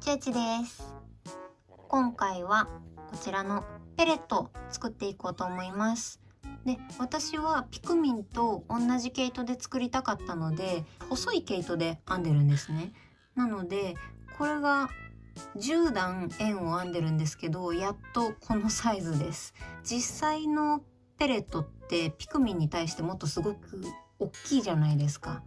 ちあちです。今回はこちらのペレットを作っていこうと思います。で、私はピクミンと同じ毛糸で作りたかったので、細い毛糸で編んでるんですね。なのでこれが10段円を編んでるんですけど、やっとこのサイズです。実際のペレットってピクミンに対してもっとすごく大きいじゃないですか。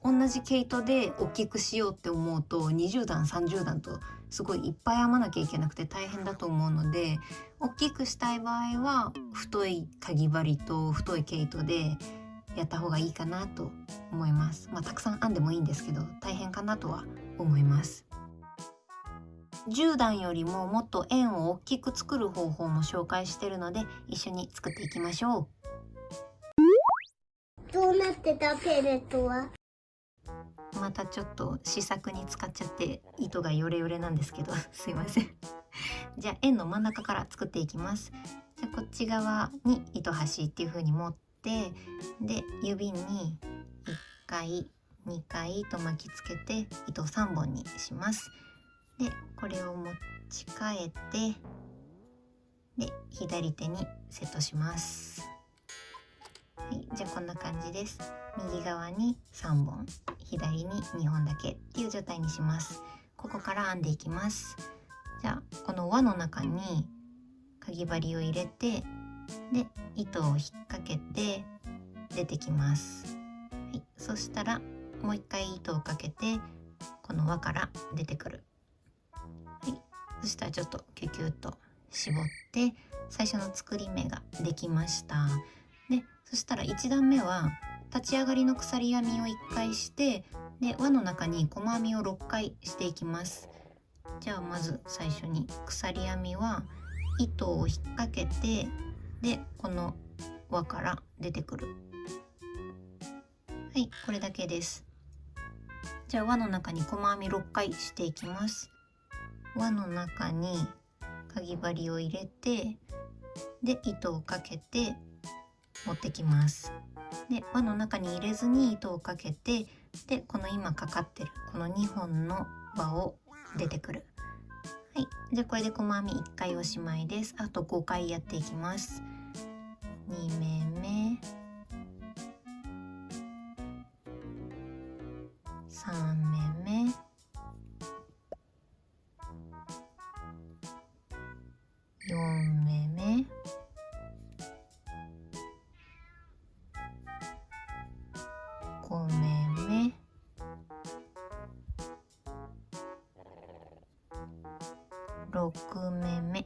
同じ毛糸で大きくしようって思うと20段30段とすごいいっぱい編まなきゃいけなくて大変だと思うので、大きくしたい場合は太いかぎ針と太い毛糸でやった方がいいかなと思います。たくさん編んでもいいんですけど大変かなとは思います。10段よりももっと円を大きく作る方法も紹介してるので一緒に作っていきましょう。どうなってたペレットは？またちょっと試作に使っちゃって糸がヨレヨレなんですけどすいません。じゃあ円の真ん中から作っていきます。じゃあこっち側に糸端っていう風に持って、で指に1回2回と巻きつけて糸を3本にします。でこれを持ち替えて、で左手にセットします。はい、じゃあこんな感じです。右側に3本、左に2本だけっていう状態にします。ここから編んでいきます。じゃあこの輪の中にかぎ針を入れて、で糸を引っ掛けて出てきます。はい、そしたらもう一回糸をかけてこの輪から出てくる。はい、そしたらちょっとキュキュッと絞って最初の作り目ができました。でそしたら1段目は立ち上がりの鎖編みを1回して、で輪の中に細編みを6回していきます。じゃあまず最初に鎖編みは糸を引っ掛けて、でこの輪から出てくる。はい、これだけです。じゃあ輪の中に細編み6回していきます。輪の中にかぎ針を入れて、で糸をかけて持ってきます。で輪の中に入れずに糸をかけて、でこの今かかってるこの2本の輪を出てくる。はい、じゃあこれで細編み1回おしまいです。あと5回やっていきます。2目目、3目目、4目目、5目目、6目目。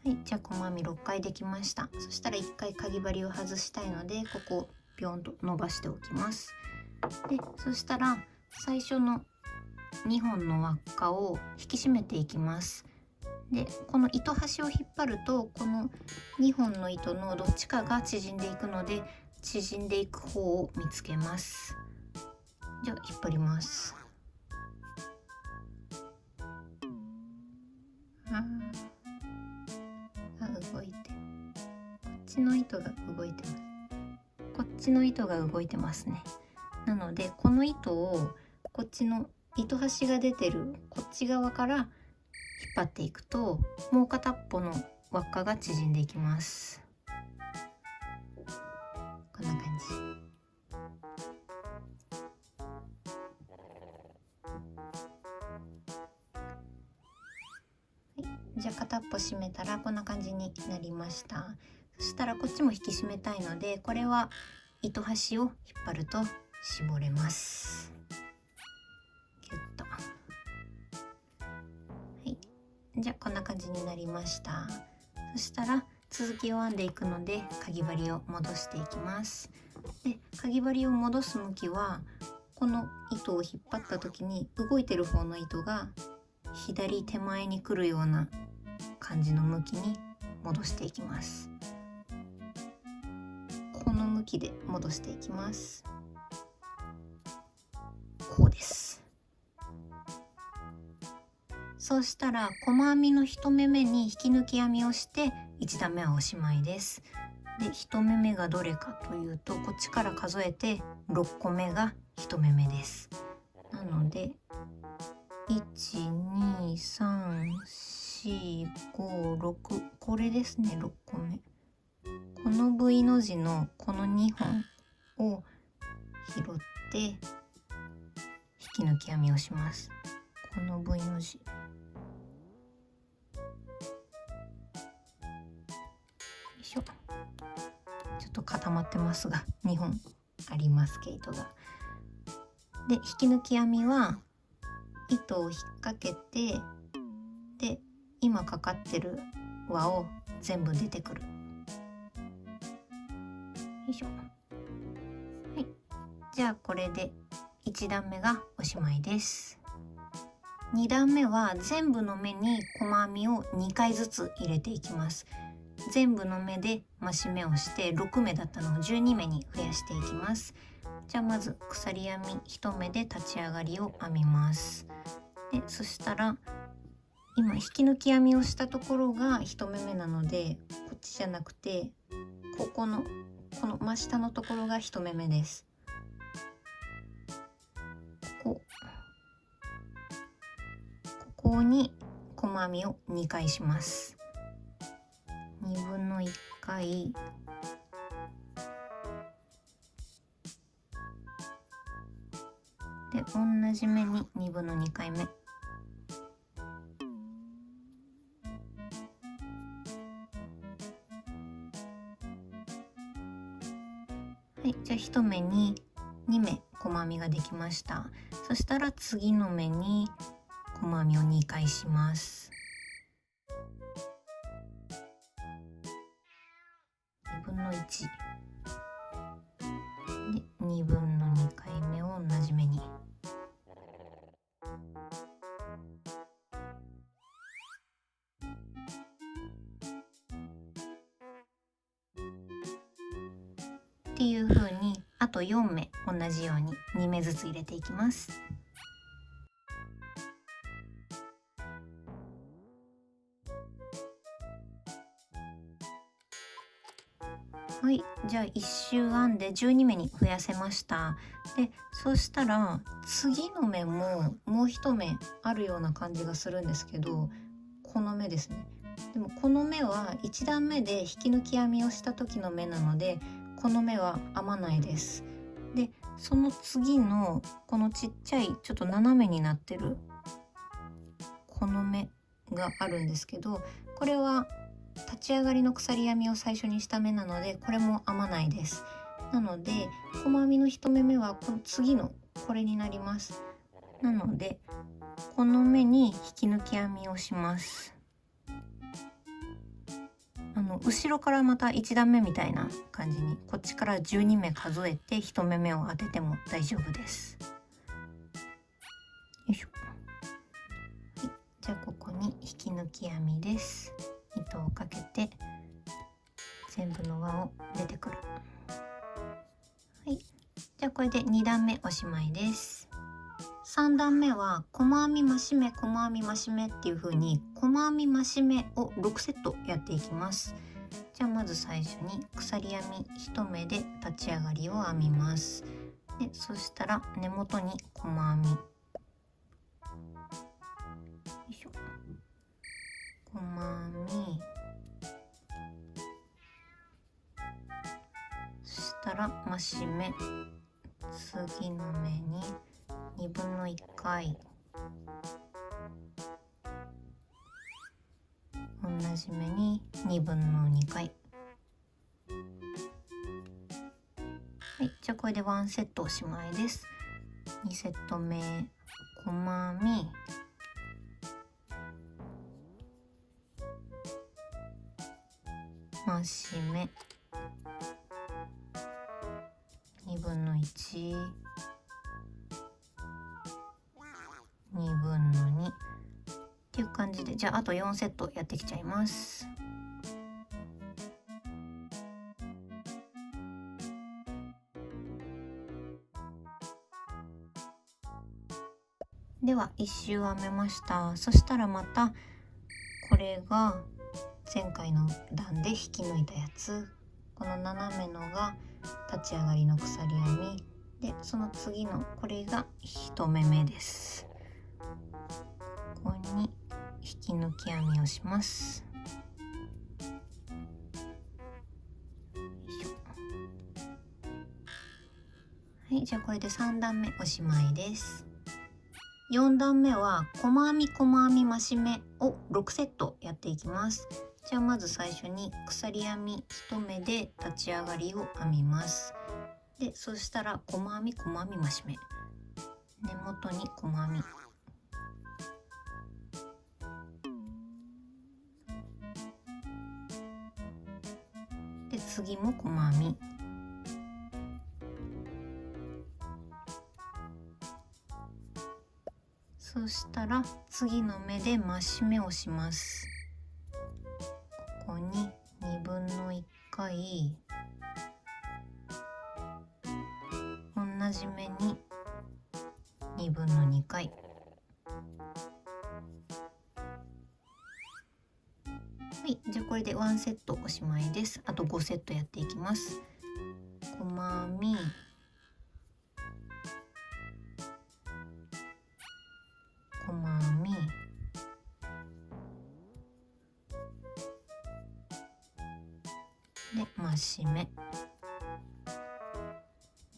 はい、じゃあ細編み6回できました。そしたら1回かぎ針を外したいのでここをピョンと伸ばしておきます。でそしたら最初の2本の輪っかを引き締めていきます。でこの糸端を引っ張るとこの2本の糸のどっちかが縮んでいくので、縮んでいく方を見つけます。じゃあ引っ張ります。動いて、こっちの糸が動いてます。こっちの糸が動いてますね。なのでこの糸をこっちの糸端が出てるこっち側から引っ張っていくと、もう片っぽの輪っかが縮んでいきます。こんな感じ。じゃあ片っぽ締めたらこんな感じになりました。そしたらこっちも引き締めたいので、これは糸端を引っ張ると絞れます。ギュッと。はい、じゃあこんな感じになりました。そしたら続きを編んでいくのでかぎ針を戻していきます。でかぎ針を戻す向きはこの糸を引っ張った時に動いてる方の糸が左手前に来るような感じの向きに戻していきます。この向きで戻していきます。こうです。そうしたら細編みの1目目に引き抜き編みをして1段目はおしまいです。で1目目がどれかというとこっちから数えて6個目が1目目です。なので456これですね。6個目この V の字のこの2本を拾って引き抜き編みをします。この V の字よいしょ。ちょっと固まってますが2本あります毛糸が。で引き抜き編みは糸を引っ掛けて、で今かかってる輪を全部出てくる。よいしょ。はい、じゃあこれで1段目がおしまいです。2段目は全部の目に細編みを2回ずつ入れていきます。全部の目で増し目をして6目だったのを12目に増やしていきます。じゃあまず鎖編み1目で立ち上がりを編みます。でそしたら今引き抜き編みをしたところが1目目なので、こっちじゃなくてこの真下のところが1目目です。ここに細編みを2回します。2分の1回で同じ目に2分の2回目。はい、じゃあ1目に2目細編みができました。そしたら次の目に細編みを2回します。2分の1で2分の2回目を同じ目に。っていう風にあと4目同じように2目ずつ入れていきます。はい、じゃあ1周編んで12目に増やせました。でそうしたら次の目ももう1目あるような感じがするんですけど、この目ですね。でもこの目は1段目で引き抜き編みをした時の目なので、この目は編まないです。でその次のこのちっちゃいちょっと斜めになってるこの目があるんですけど、これは立ち上がりの鎖編みを最初にした目なので、これも編まないです。なので細編みの1目目はこの次のこれになります。なのでこの目に引き抜き編みをします。後ろからまた1段目みたいな感じにこっちから12目数えて1目目を当てても大丈夫です。よいしょ。はい、じゃあここに引き抜き編みです。糸をかけて全部の輪を出てくる。はい、じゃあこれで2段目おしまいです。3段目は細編み増し目細編み増し目っていう風に細編み増し目を6セットやっていきます。じゃあまず最初に鎖編み1目で立ち上がりを編みます。でそしたら根元に細編み、よいしょ、細編み、そしたら増し目、次の目に2分の1回同じ目に2分の2回。はい、じゃあこれで1セットおしまいです。2セット目細編み、増し目、2分の1、2分の2っていう感じで、じゃああと4セットやってきちゃいます。では1周編めました。そしたらまたこれが前回の段で引き抜いたやつ、この斜めのが立ち上がりの鎖編みで、その次のこれが1目目です。ここに引き抜き編みをします。はい、じゃあこれで3段目おしまいです。4段目は細編み細編み増し目を6セットやっていきます。じゃあまず最初に鎖編み1目で立ち上がりを編みます。でそしたら細編み細編み増し目、根元に細編み、で次も細編み、そしたら次の目で増し目をします。ここに2分の1回同じ目に2分の2回、はい、じゃあこれで1セットおしまいです。あと5セットやっていきます。細編み、細編み、で増し目、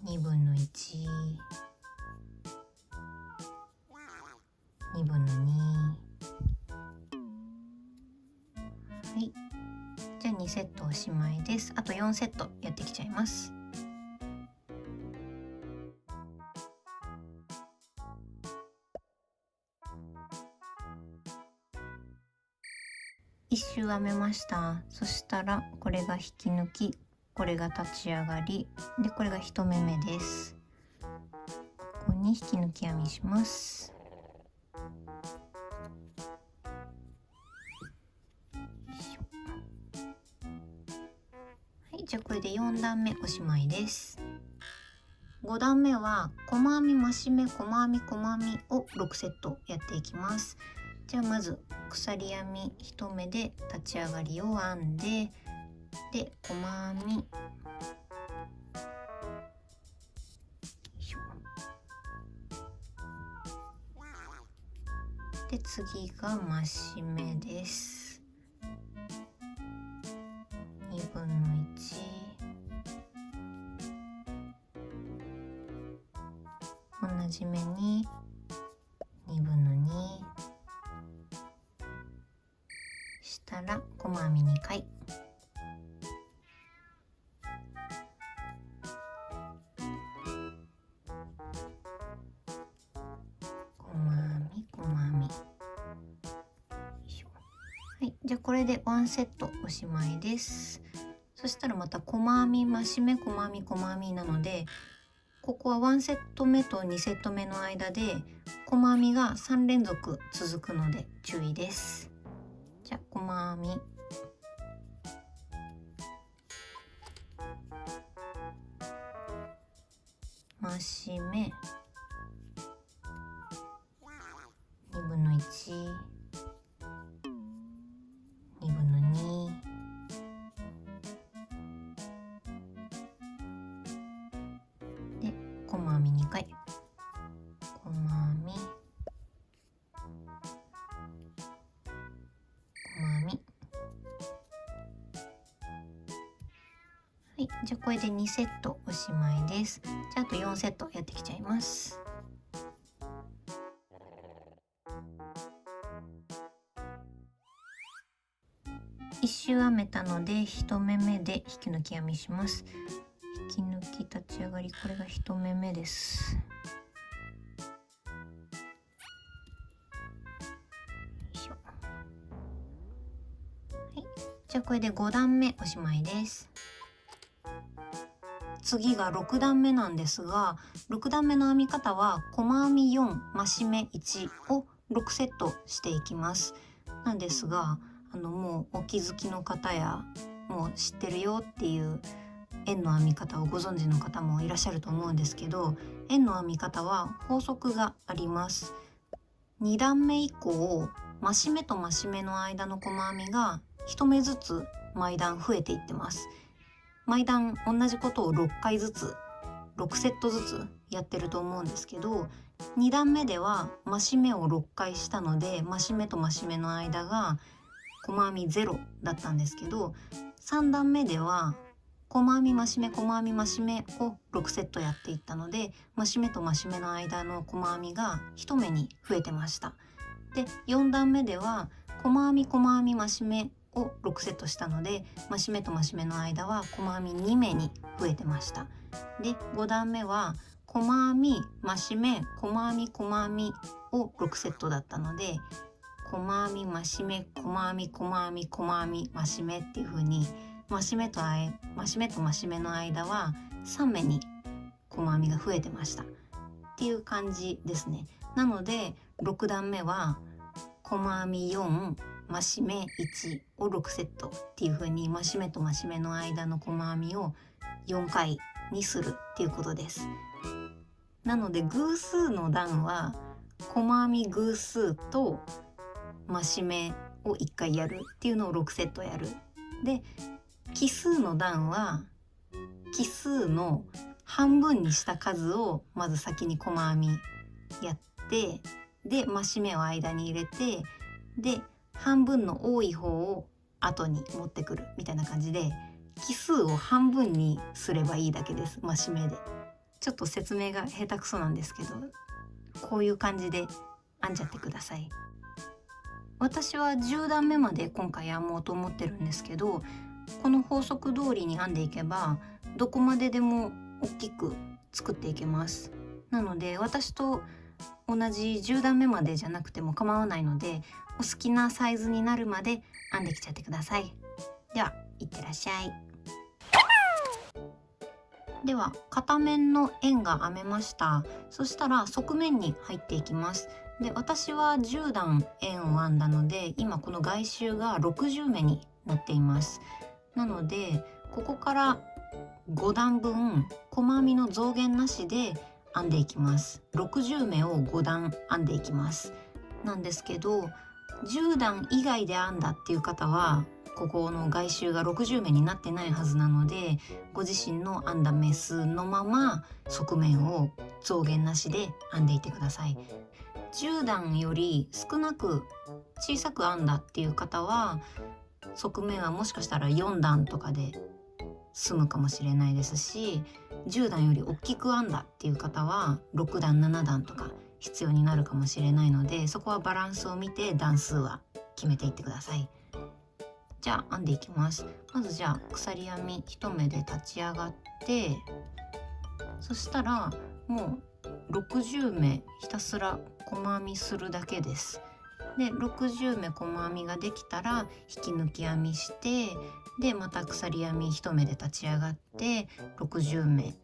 2分の1、2分の2、はい、じゃあ2セットおしまいです。あと4セットやってきちゃいます。1周編めました。そしたらこれが引き抜き、これが立ち上がりで、これが1目目です。ここに引き抜き編みします。はい、じゃあこれで4段目おしまいです。5段目は細編み増し目細編み細編みを6セットやっていきます。じゃあまず鎖編み1目で立ち上がりを編んで、で細編み、で次が増し目です。2分の1、同じ目に2分の2、したら細編み2回、細編み細編み、はい、じゃあこれで1セットおしまいです。そしたらまた細編み増し目細編み細編みなので、ここは1セット目と2セット目の間で細編みが3連続続くので注意です。じゃあ細編み、増し目、2分の1、2分の2、で細編み2回、細編み、細編み、はい、じゃあこれで2セットおしまいです。じゃああと4セットやってきちゃいます。1周編めたので1目目で引き抜き編みします。引き抜き立ち上がり、これが1目目です。はい、じゃあこれで5段目おしまいです。次が6段目なんですが、6段目の編み方は細編み4増し目1を6セットしていきます。なんですが、もうお気づきの方やもう知ってるよっていう円の編み方をご存知の方もいらっしゃると思うんですけど、円の編み方は法則があります。2段目以降、増し目と増し目の間の細編みが1目ずつ毎段増えていってます。毎段同じことを6回ずつ6セットずつやってると思うんですけど、2段目では増し目を6回したので増し目と増し目の間が細編み0だったんですけど、3段目では細編み増し目細編み増し目を6セットやっていったので、増し目と増し目の間の細編みが1目に増えてました。で4段目では細編み細編み増し目を6セットしたので、増し目と増し目の間は細編み2目に増えてました。で5段目は細編み増し目細編み細編みを6セットだったので、細編み増し目細編み細編み細編み増し目っていう風に増し目と増し目の間は3目に細編みが増えてましたっていう感じですね。なので6段目は細編み4増し目1を6セットっていう風に増し目と増し目の間の細編みを4回にするっていうことです。なので偶数の段は細編み偶数と増し目を1回やるっていうのを6セットやる。で奇数の段は奇数の半分にした数をまず先に細編みやって、で増し目を間に入れて、で半分の多い方を後に持ってくるみたいな感じで、奇数を半分にすればいいだけです。増し目でちょっと説明が下手くそなんですけど、こういう感じで編んじゃってください。私は10段目まで今回編もうと思ってるんですけど、この法則通りに編んでいけばどこまででも大きく作っていけます。なので私と同じ10段目までじゃなくても構わないので、お好きなサイズになるまで編んできちゃってください。ではいってらっしゃい。では片面の円が編めました。そしたら側面に入っていきます。で私は10段円を編んだので、今この外周が60目になっています。なのでここから5段分細編みの増減なしで編んでいきます。60目を5段編んでいきます。なんですけど10段以外で編んだっていう方はここの外周が60目になってないはずなので、ご自身の編んだ目数のまま側面を増減なしで編んでいてください。10段より少なく小さく編んだっていう方は側面はもしかしたら4段とかで済むかもしれないですし、10段より大きく編んだっていう方は6段7段とか必要になるかもしれないので、そこはバランスを見て段数は決めていってください。じゃあ編んでいきます。まずじゃあ鎖編み1目で立ち上がって、そしたらもう60目ひたすら細編みするだけです。で60目細編みができたら引き抜き編みして、でまた鎖編み1目で立ち上がって60目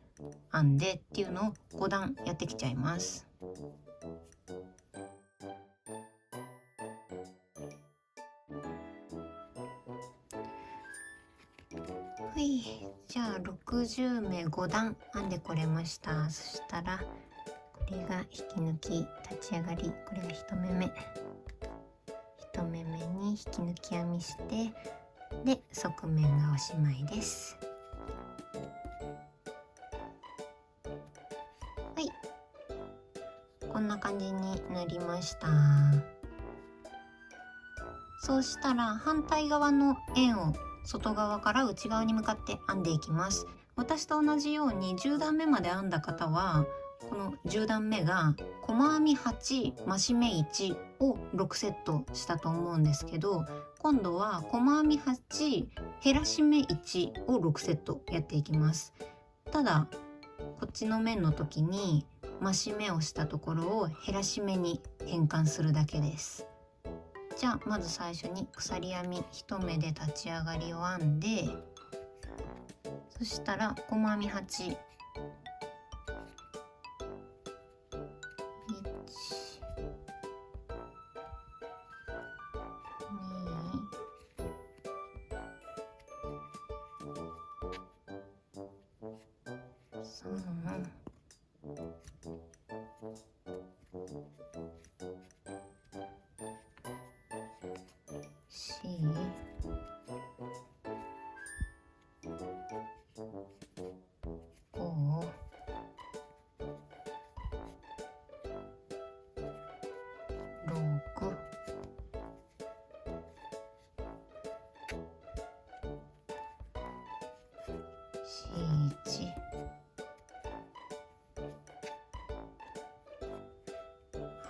編んでっていうのを5段やってきちゃいます。はい、じゃあ60目5段編んでこれました。そしたらこれが引き抜き立ち上がり、これが1目目に引き抜き編みして、で側面がおしまいです。はい、こんな感じになりました。そうしたら反対側の円を外側から内側に向かって編んでいきます。私と同じように10段目まで編んだ方はこの10段目が細編み8増し目1を6セットしたと思うんですけど、今度は細編み8減らし目1を6セットやっていきます。ただこっちの面の時に増し目をしたところを減らし目に変換するだけです。じゃあまず最初に鎖編み1目で立ち上がりを編んで、そしたら細編み8、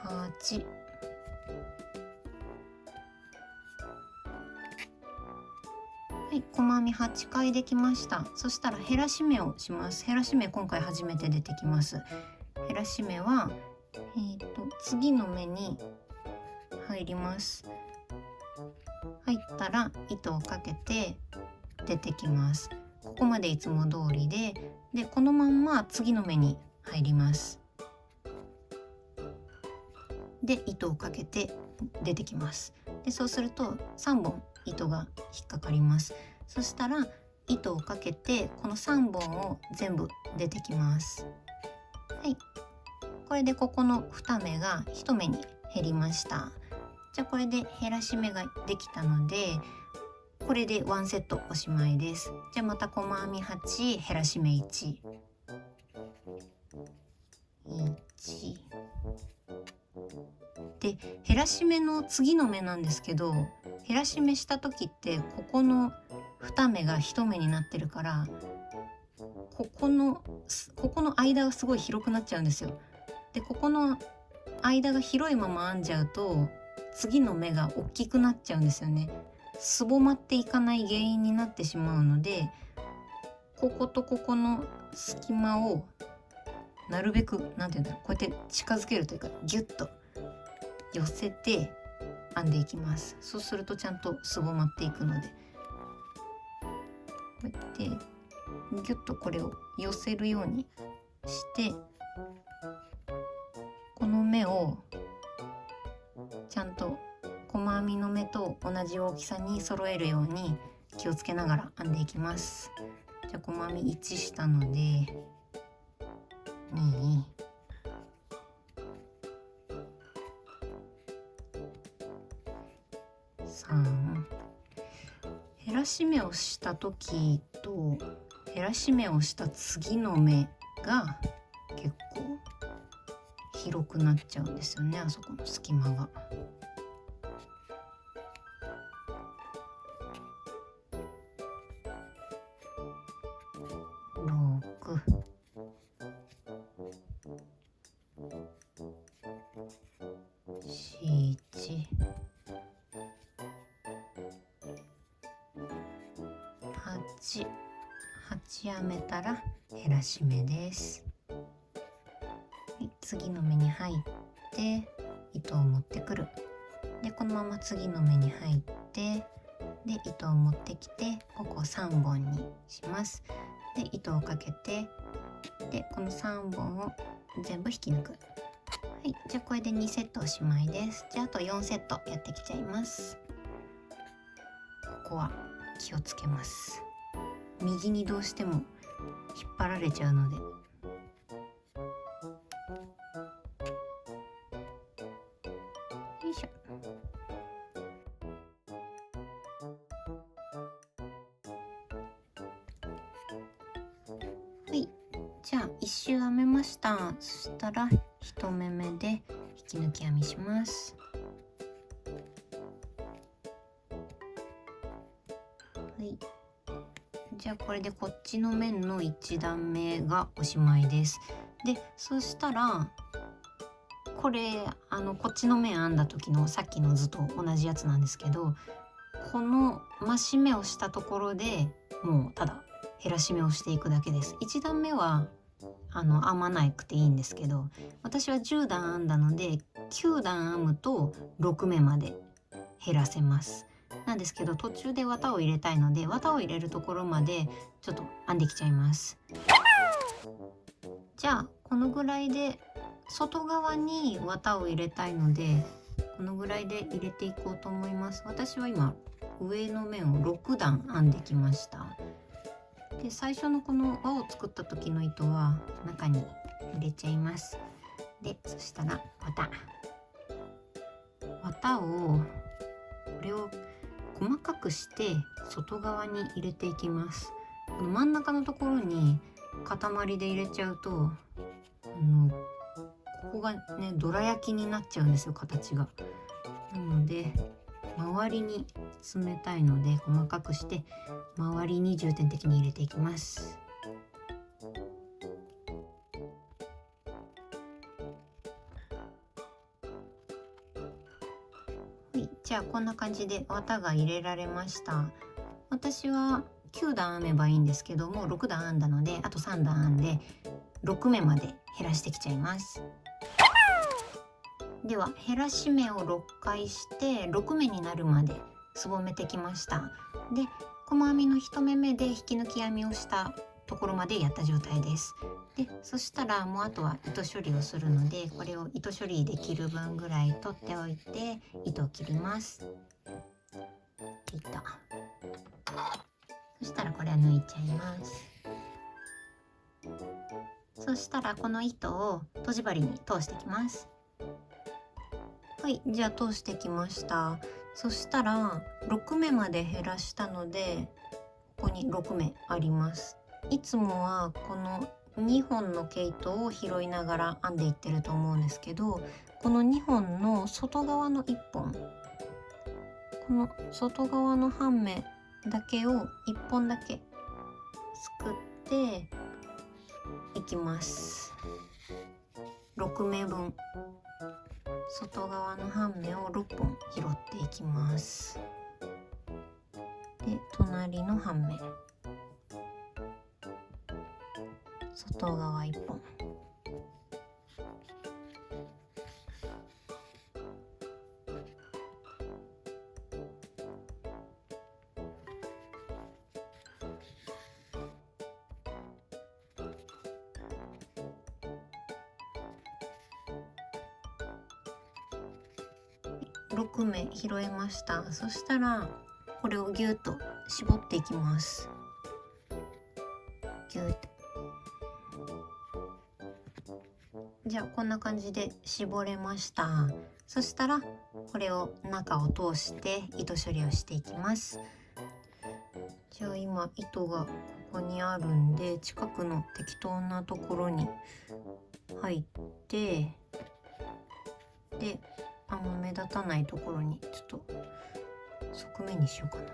8、はい、細編み8回できました。そしたら減らし目をします。減らし目今回初めて出てきます。減らし目は、次の目に入ります。入ったら糸をかけて出てきます。ここまでいつも通りで、このまんま次の目に入ります。で糸をかけて出てきます。でそうすると3本糸が引っかかります。そしたら糸をかけてこの3本を全部出てきます。はい、これでここの2目が1目に減りました。じゃあこれで減らし目ができたので、これで1セットおしまいです。じゃあまた細編み8、減らし目1、1で減らし目の次の目なんですけど、減らし目した時ってここの2目が1目になってるから、ここの間がすごい広くなっちゃうんですよ。でここの間が広いまま編んじゃうと次の目が大きくなっちゃうんですよね。すぼまっていかない原因になってしまうので、こことここの隙間をなるべくなんていうんだろう、こうやって近づけるというかギュッと寄せて編んでいきます。そうするとちゃんとすぼまっていくので、こうやってギュッとこれを寄せるようにして、この目をちゃんと細編みの目と同じ大きさに揃えるように気をつけながら編んでいきます。じゃあ細編み1したので2、3、減らし目をした時と減らし目をした次の目が結構広くなっちゃうんですよね、あそこの隙間が。6、7、8編めたら減らし目です。はい、次の目に入って糸を持ってくる。でこのまま次の目に入ってで糸を持ってきてここ3本にします。で糸をかけてでこの3本を全部引き抜く。はい、じゃあこれで2セットおしまいです。じゃああと4セットやってきちゃいます。ここは気をつけます。右にどうしても引っ張られちゃうので。よいしょ。はい、じゃあ1周編めました。そしたら1目目で引き抜き編みします。はい、じゃあこれでこっちの面の1段目がおしまいです。でそしたらこれこっちの面編んだ時のさっきの図と同じやつなんですけど、この増し目をしたところでもうただ減らし目をしていくだけです。1段目は編まなくていいんですけど、私は10段編んだので9段編むと6目まで減らせます。なんですけど途中で綿を入れたいので綿を入れるところまでちょっと編んできちゃいます。じゃあこのぐらいで外側に綿を入れたいのでこのぐらいで入れていこうと思います。私は今上の面を6段編んできました。で最初のこの輪を作った時の糸は中に入れちゃいます。でそしたら綿をこれを細かくして外側に入れていきます。この真ん中のところに塊で入れちゃうとここがねどら焼きになっちゃうんですよ、形が。なので周りに冷たいので細かくして周りに重点的に入れていきます。じゃあこんな感じで綿が入れられました。私は9段編めばいいんですけども、6段編んだのであと3段編んで6目まで減らしてきちゃいます。では減らし目を6回して6目になるまですぼめてきました。で細編みの1目目で引き抜き編みをしたところまでやった状態です。でそしたらもうあとは糸処理をするので、これを糸処理できる分ぐらい取っておいて糸を切ります。切った。そしたらこれは抜いちゃいます。そしたらこの糸をとじ針に通してきます。はい、じゃあ通してきました。そしたら6目まで減らしたので、ここに6目あります。いつもはこの2本の毛糸を拾いながら編んでいってると思うんですけど、この2本の外側の1本、この外側の半目だけを1本だけすくっていきます。6目分、外側の半目を6本拾っていきます。で隣の半目、外側1本、6目拾えました。そしたらこれをギュッと絞っていきます。ギュッと。じゃあこんな感じで絞れました。そしたらこれを中を通して糸処理をしていきます。じゃあ今糸がここにあるんで、近くの適当なところに入って、であんま目立たないところにちょっと側面にしようかな。こ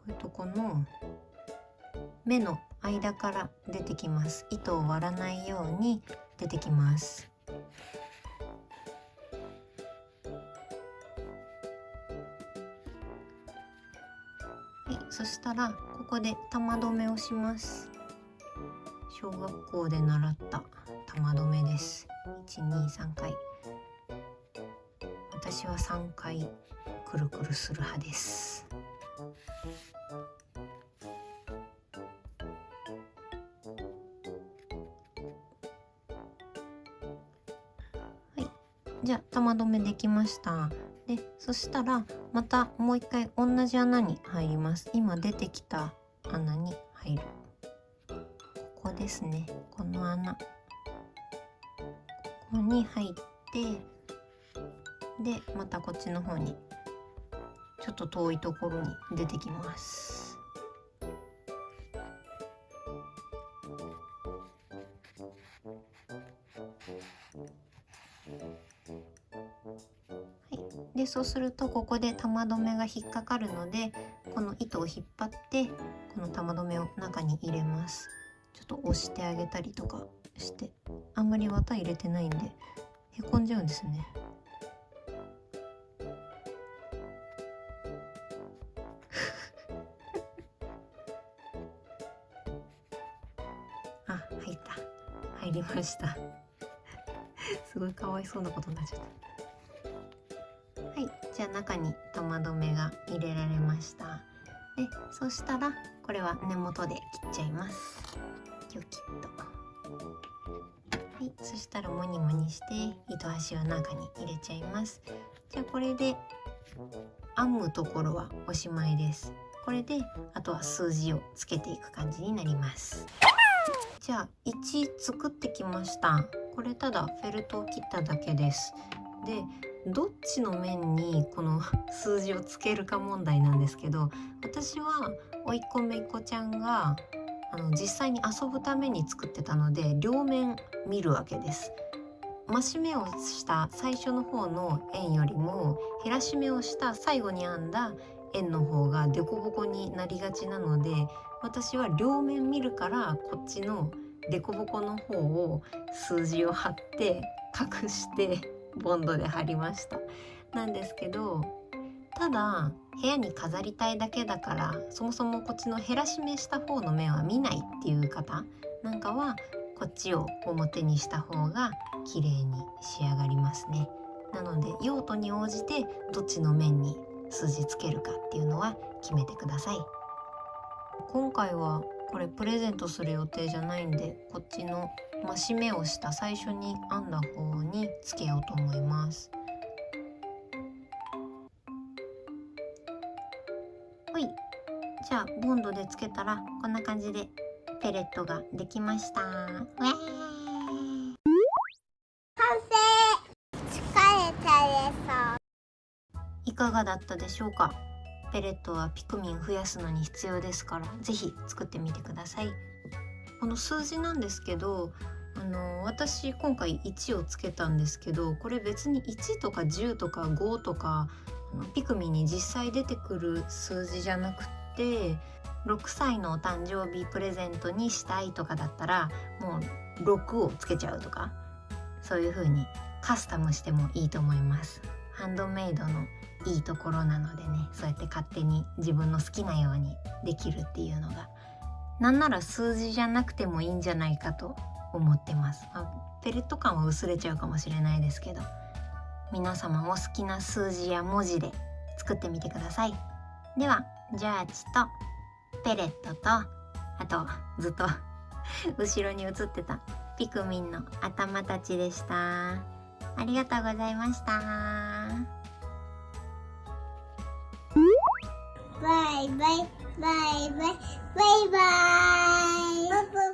ういうとこの目の間から出てきます。糸を割らないように出てきます。はい、そしたらここで玉留めをします。小学校で習った玉留めです。123回。私は3回くるくるする派です。はい、じゃあ玉留めできました。でそしたらまたもう一回同じ穴に入ります。今出てきた穴に入る。ここですね、この穴、ここに入って、でまたこっちの方にちょっと遠いところに出てきます。はい、でそうするとここで玉留めが引っかかるので、この糸を引っ張ってこの玉留めを中に入れます。ちょっと押してあげたりとかして、あんまり綿入れてないんでへこんじゃうんですね。あ、入りましたすごいかわいそうなことになっちゃった。はい、じゃあ中に玉留めが入れられました。でそしたらこれは根元で切っちゃいます。キュキッと。はい、そしたらモニモニして糸端を中に入れちゃいます。じゃあこれで編むところはおしまいです。これであとは数字をつけていく感じになります。じゃあ1作ってきました。これただフェルトを切っただけです。でどっちの面にこの数字をつけるか問題なんですけど、私は甥っ子姪っ子ちゃんが実際に遊ぶために作ってたので両面見るわけです。増し目をした最初の方の円よりも減らし目をした最後に編んだ円の方がデコボコになりがちなので、私は両面見るからこっちのデコボコの方を数字を貼って隠してボンドで貼りました。なんですけど、ただ部屋に飾りたいだけだからそもそもこっちの減らし目した方の面は見ないっていう方なんかはこっちを表にした方が綺麗に仕上がりますね。なので用途に応じてどっちの面に数字つけるかっていうのは決めてください。今回はこれプレゼントする予定じゃないんで、こっちの増し目をした最初に編んだ方につけようと思います。ほい、じゃあボンドでつけたらこんな感じでペレットができました。完成。疲れたです。いかがだったでしょうか。ペレットはピクミン増やすのに必要ですから、ぜひ作ってみてください。この数字なんですけど、私今回1をつけたんですけど、これ別に1とか10とか5とかピクミンに実際出てくる数字じゃなくて、6歳のお誕生日プレゼントにしたいとかだったらもう6をつけちゃうとか、そういう風にカスタムしてもいいと思います。ハンドメイドのいいところなのでね、そうやって勝手に自分の好きなようにできるっていうのが、なんなら数字じゃなくてもいいんじゃないかと思ってます。ペレット感は薄れちゃうかもしれないですけど、皆様お好きな数字や文字で作ってみてください。ではジャーチとペレットと、あとずっと後ろに映ってたピクミンの頭たちでした。ありがとうございました。バイバイバイバイバイバイ。